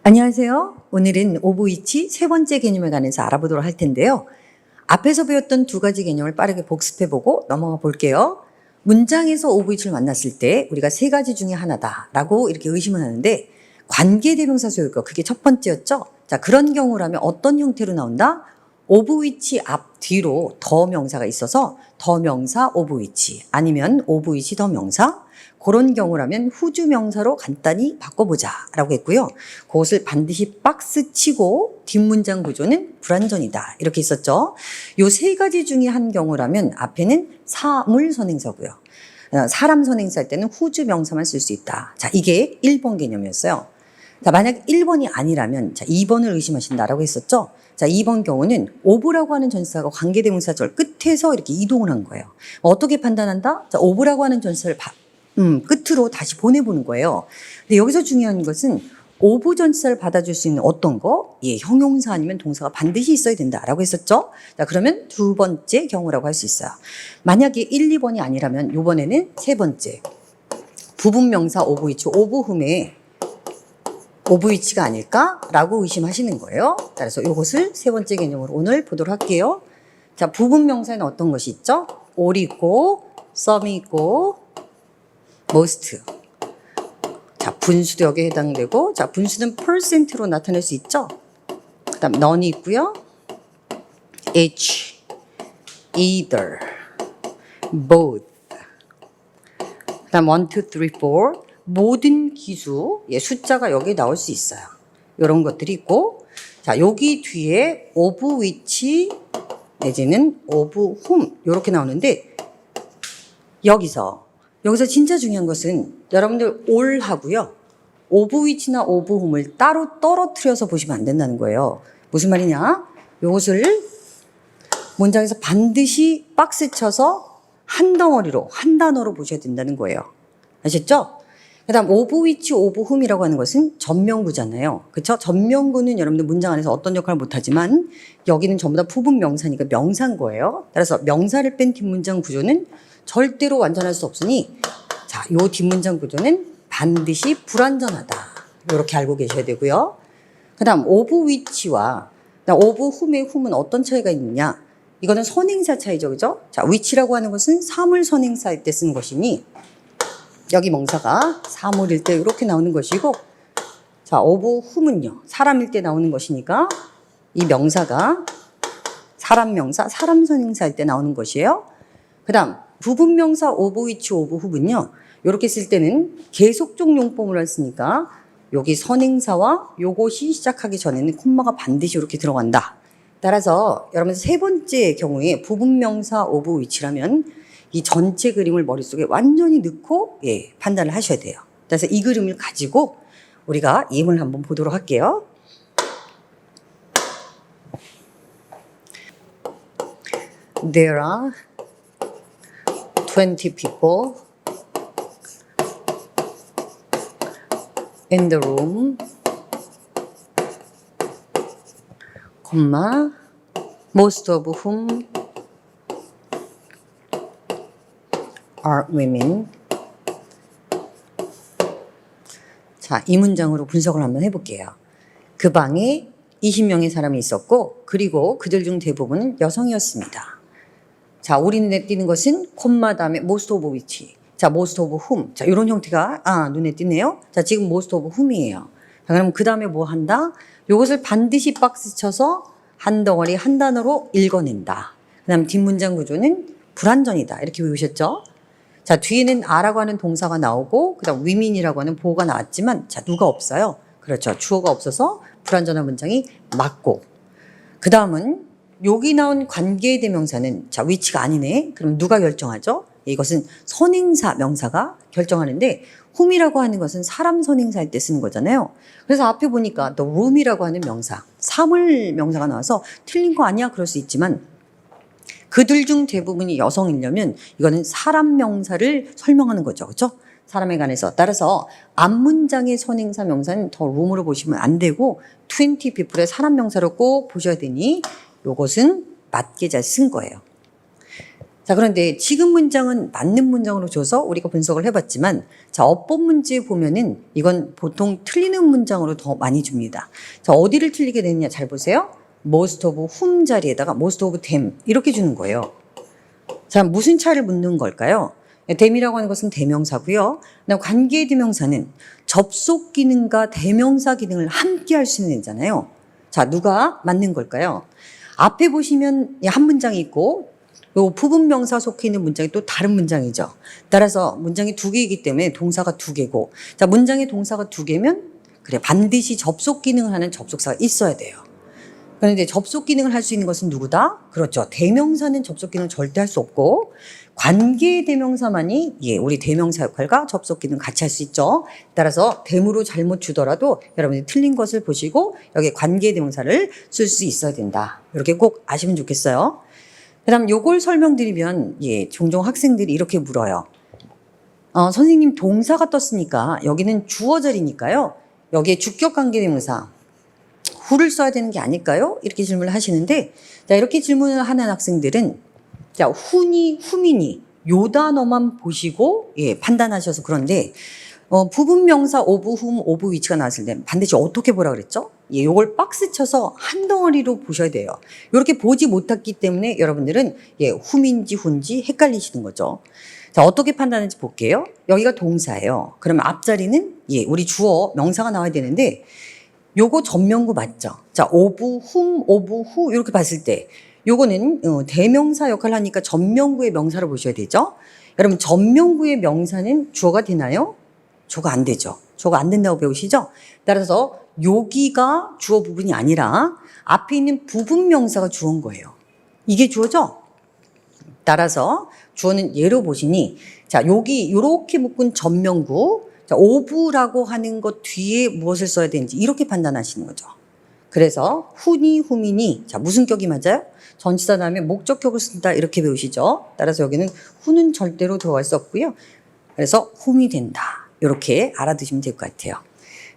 안녕하세요. 오늘은 오브위치 세 번째 개념에 관해서 알아보도록 할 텐데요. 앞에서 배웠던 두 가지 개념을 빠르게 복습해보고 넘어가 볼게요. 문장에서 오브위치를 만났을 때 우리가 세 가지 중에 하나다라고 이렇게 의심을 하는데 관계대명사 소유격, 그게 첫 번째였죠. 자, 그런 경우라면 어떤 형태로 나온다? 오브위치 앞 뒤로 더 명사가 있어서 더 명사 오브위치, 아니면 오브위치 더 명사, 그런 경우라면 후주 명사로 간단히 바꿔보자 라고 했고요. 그것을 반드시 박스 치고 뒷문장 구조는 불완전이다 이렇게 있었죠. 요 세 가지 중에 한 경우라면 앞에는 사물 선행사고요. 사람 선행사일 때는 후주 명사만 쓸 수 있다. 자, 이게 1번 개념이었어요. 자, 만약 1번이 아니라면 자, 2번을 의심하신다라고 했었죠. 자, 2번 경우는 오브라고 하는 전치사가 관계대명사절 끝에서 이렇게 이동을 한 거예요. 어떻게 판단한다? 자, 오브라고 하는 전치사를 끝으로 다시 보내보는 거예요. 근데 여기서 중요한 것은 오브 전치사를 받아줄 수 있는 어떤 거? 예, 형용사 아니면 동사가 반드시 있어야 된다라고 했었죠. 자, 그러면 두 번째 경우라고 할 수 있어요. 만약에 1, 2번이 아니라면 이번에는 세 번째 부분명사 오브위치, 오브훔의 오브위치가 아닐까라고 의심하시는 거예요. 그래서 이것을 세 번째 개념으로 오늘 보도록 할게요. 자, 부분명사에는 어떤 것이 있죠? all이 있고 some이 있고 most. 자, 분수도 여기에 해당되고, 자, 분수는 %로 나타낼 수 있죠. 그 다음 none이 있고요. each, either, both. 그 다음 1, 2, 3, 4. 모든 기수, 예, 숫자가 여기에 나올 수 있어요. 이런 것들이 있고, 자, 여기 뒤에 of which 내지는 of whom 이렇게 나오는데, 여기서 진짜 중요한 것은 여러분들 all 하고요. of which나 of whom을 따로 떨어뜨려서 보시면 안 된다는 거예요. 무슨 말이냐? 이것을 문장에서 반드시 박스 쳐서 한 덩어리로, 한 단어로 보셔야 된다는 거예요. 아셨죠? 그 다음 of which, of whom이라고 하는 것은 전명구잖아요. 그렇죠? 전명구는 여러분들 문장 안에서 어떤 역할을 못하지만 여기는 전부 다 부분명사니까 명사인 거예요. 따라서 명사를 뺀 뒷문장 구조는 절대로 완전할 수 없으니 자, 요 뒷문장 구조는 반드시 불완전하다. 이렇게 알고 계셔야 되고요. 그 다음 of which와 of whom의 whom은 어떤 차이가 있느냐? 이거는 선행사 차이죠. 그죠? 자, which라고 하는 것은 사물 선행사일 때 쓰는 것이니 여기 명사가 사물일 때 이렇게 나오는 것이고, 자, of whom은요, 사람일 때 나오는 것이니까 이 명사가 사람 명사, 사람 선행사일 때 나오는 것이에요. 그 다음 부분명사 of which, of whom은요, 이렇게 쓸 때는 계속적 용법으로 했으니까 여기 선행사와 요것이 시작하기 전에는 콤마가 반드시 이렇게 들어간다. 따라서 여러분 세 번째 경우에 부분명사 of which라면 이 전체 그림을 머릿속에 완전히 넣고 예, 판단을 하셔야 돼요. 그래서 이 그림을 가지고 우리가 예문을 한번 보도록 할게요. There are 20 people in the room, most of whom are women. 자, 이 문장으로 분석을 한번 해볼게요. 그 방에 20명의 사람이 있었고, 그리고 그들 중 대부분은 여성이었습니다. 자, 우리 눈에 띄는 것은 콤마 다음에 most of which. 자, most of whom. 자, 이런 형태가 눈에 띄네요. 자, 지금 most of whom이에요. 자, 그럼 그 다음에 뭐 한다? 이것을 반드시 박스 쳐서 한 덩어리 한 단어로 읽어낸다. 그 다음 뒷문장 구조는 불완전이다. 이렇게 외우셨죠? 자, 뒤에는 a라고 하는 동사가 나오고, 그 다음 women이라고 하는 보호가 나왔지만, 자, 누가 없어요? 그렇죠. 주어가 없어서 불완전한 문장이 맞고. 그 다음은 여기 나온 관계대명사는, 자, which가 아니네. 그럼 누가 결정하죠? 이것은 선행사, 명사가 결정하는데, whom이라고 하는 것은 사람 선행사일 때 쓰는 거잖아요. 그래서 앞에 보니까 the room이라고 하는 명사, 사물 명사가 나와서 틀린 거 아니야? 그럴 수 있지만, 그들 중 대부분이 여성이려면 이거는 사람 명사를 설명하는 거죠. 그렇죠? 사람에 관해서. 따라서 앞문장의 선행사 명사는 더 room으로 보시면 안 되고 20 people의 사람 명사로 꼭 보셔야 되니 이것은 맞게 잘 쓴 거예요. 자, 그런데 지금 문장은 맞는 문장으로 줘서 우리가 분석을 해봤지만, 자, 어법 문제 보면은 이건 보통 틀리는 문장으로 더 많이 줍니다. 자, 어디를 틀리게 되느냐 잘 보세요. most of whom 자리에다가 most of them 이렇게 주는 거예요. 자, 무슨 차를 묻는 걸까요? them이라고 하는 것은 대명사고요. 그다음 관계대명사는 접속 기능과 대명사 기능을 함께 할 수 있는 애잖아요. 자, 누가 맞는 걸까요? 앞에 보시면 한 문장이 있고 요 부분 명사 속해 있는 문장이 또 다른 문장이죠. 따라서 문장이 두 개이기 때문에 동사가 두 개고, 자, 문장의 동사가 두 개면 그래 반드시 접속 기능을 하는 접속사가 있어야 돼요. 그런데 접속 기능을 할 수 있는 것은 누구다? 그렇죠. 대명사는 접속 기능을 절대 할 수 없고 관계 대명사만이 우리 대명사 역할과 접속 기능 같이 할 수 있죠. 따라서 them으로 잘못 주더라도 여러분이 틀린 것을 보시고 여기에 관계 대명사를 쓸 수 있어야 된다. 이렇게 꼭 아시면 좋겠어요. 그다음 요걸 설명드리면 종종 학생들이 이렇게 물어요. 선생님 동사가 떴으니까 여기는 주어 자리니까요. 여기에 주격 관계 대명사 who를 써야 되는 게 아닐까요? 이렇게 질문을 하시는데, 자, 이렇게 질문을 하는 학생들은 자, who니 whom이니 요 단어만 보시고 판단하셔서 그런데 부분 명사 of whom of which가 나왔을 때 반드시 어떻게 보라 그랬죠? 요걸 박스 쳐서 한 덩어리로 보셔야 돼요. 이렇게 보지 못했기 때문에 여러분들은 whom인지 who인지 헷갈리시는 거죠. 자, 어떻게 판단하는지 볼게요. 여기가 동사예요. 그러면 앞자리는 우리 주어 명사가 나와야 되는데 요거 전명구 맞죠? 자, of whom, of who 이렇게 봤을 때 요거는 대명사 역할을 하니까 전명구의 명사를 보셔야 되죠? 여러분 전명구의 명사는 주어가 되나요? 주어가 안 되죠. 주어가 안 된다고 배우시죠? 따라서 여기가 주어 부분이 아니라 앞에 있는 부분 명사가 주어인 거예요. 이게 주어죠? 따라서 주어는 예로 보시니 자, 여기 요렇게 묶은 전명구 자, of라고 하는 것 뒤에 무엇을 써야 되는지 이렇게 판단하시는 거죠. 그래서 who니 whom이니 자, 무슨 격이 맞아요? 전치사 다음에 목적격을 쓴다 이렇게 배우시죠. 따라서 여기는 who는 절대로 들어갈 수 없고요. 그래서 whom이 된다. 이렇게 알아두시면 될 것 같아요.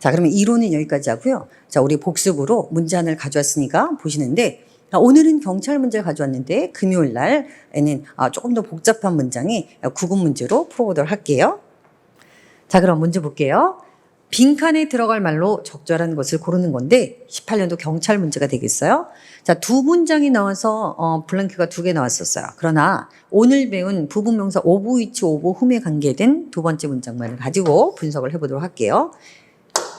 자, 그러면 이론은 여기까지 하고요. 자, 우리 복습으로 문제 하나를 가져왔으니까 보시는데 오늘은 경찰 문제를 가져왔는데 금요일 날에는 조금 더 복잡한 문장이 구분 문제로 풀어보도록 할게요. 자, 그럼 문제 볼게요. 빈칸에 들어갈 말로 적절한 것을 고르는 건데 18년도 경찰 문제가 되겠어요. 자, 두 문장이 나와서 블랭크가 두 개 나왔었어요. 그러나 오늘 배운 부분명사 of which, of whom에 관계된 두 번째 문장만을 가지고 분석을 해보도록 할게요.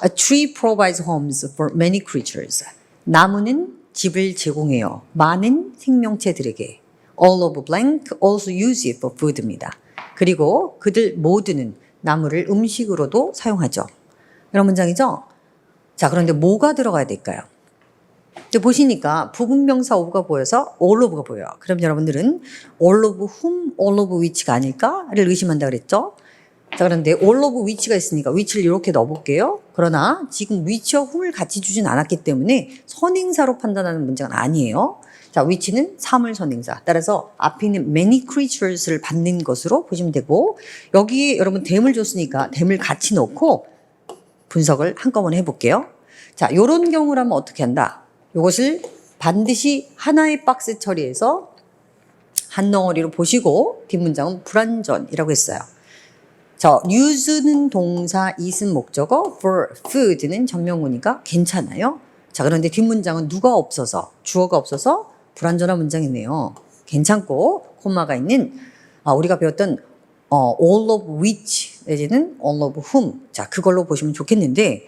A tree provides homes for many creatures. 나무는 집을 제공해요. 많은 생명체들에게. All of blank also use it for food입니다. 그리고 그들 모두는 나무를 음식으로도 사용하죠. 이런 문장이죠? 자, 그런데 뭐가 들어가야 될까요? 보시니까 부분명사 of가 보여서 all of가 보여요. 그럼 여러분들은 all of whom, all of which가 아닐까를 의심한다 그랬죠? 자, 그런데 all of which가 있으니까 which를 이렇게 넣어볼게요. 그러나 지금 which와 whom을 같이 주진 않았기 때문에 선행사로 판단하는 문장은 아니에요. 자, which는 사물 선행사. 따라서 앞에 있는 many creatures를 받는 것으로 보시면 되고 여기에 여러분 them을 줬으니까 them을 같이 넣고 분석을 한꺼번에 해볼게요. 자, 요런 경우라면 어떻게 한다? 요것을 반드시 하나의 박스 처리해서 한 덩어리로 보시고 뒷문장은 불완전이라고 했어요. 자, use는 동사, it은 목적어, for food는 전명구니까 괜찮아요. 자, 그런데 뒷문장은 누가 없어서, 주어가 없어서 불완전한 문장이네요. 괜찮고 콤마가 있는 우리가 배웠던 all of which 내지는 all of whom 자, 그걸로 보시면 좋겠는데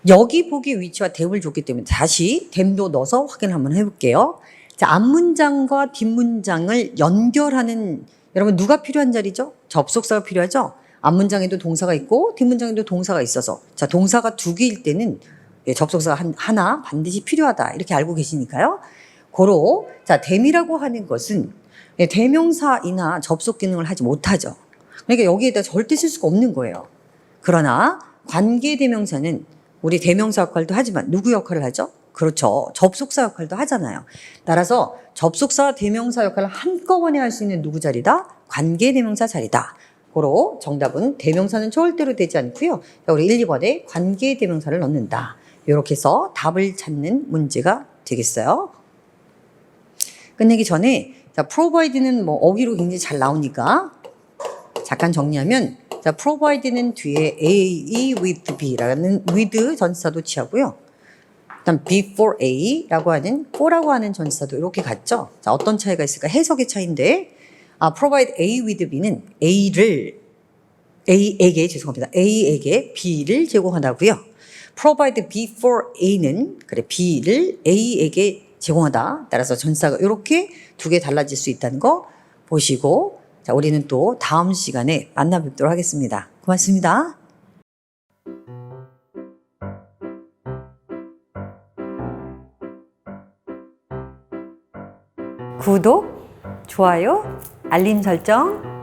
여기 보기 which와 them을 줬기 때문에 다시 them도 넣어서 확인을 한번 해볼게요. 자, 앞문장과 뒷문장을 연결하는 여러분 누가 필요한 자리죠? 접속사가 필요하죠? 앞문장에도 동사가 있고 뒷문장에도 동사가 있어서 자, 동사가 두 개일 때는 접속사가 하나 반드시 필요하다 이렇게 알고 계시니까요. 고로 자, them이라고 하는 것은 대명사이나 접속 기능을 하지 못하죠. 그러니까 여기에다 절대 쓸 수가 없는 거예요. 그러나 관계대명사는 우리 대명사 역할도 하지만 누구 역할을 하죠? 그렇죠. 접속사 역할도 하잖아요. 따라서 접속사와 대명사 역할을 한꺼번에 할 수 있는 누구 자리다? 관계대명사 자리다. 고로 정답은 대명사는 절대로 되지 않고요. 우리 1, 2번에 관계대명사를 넣는다. 이렇게 해서 답을 찾는 문제가 되겠어요. 끝내기 전에 자, provide는 뭐 어휘로 굉장히 잘 나오니까 잠깐 정리하면 자, provide는 뒤에 A with B라는 with 전치사도 취하고요. 그다음 before A라고 하는 for라고 하는 전치사도 이렇게 같죠. 자, 어떤 차이가 있을까? 해석의 차이인데 provide A with B는 A에게 B를 제공하다고요. provide B for A는 B를 A에게 제공하다. 따라서 전치사가 이렇게 두 개 달라질 수 있다는 거 보시고 자, 우리는 또 다음 시간에 만나 뵙도록 하겠습니다. 고맙습니다. 구독, 좋아요, 알림 설정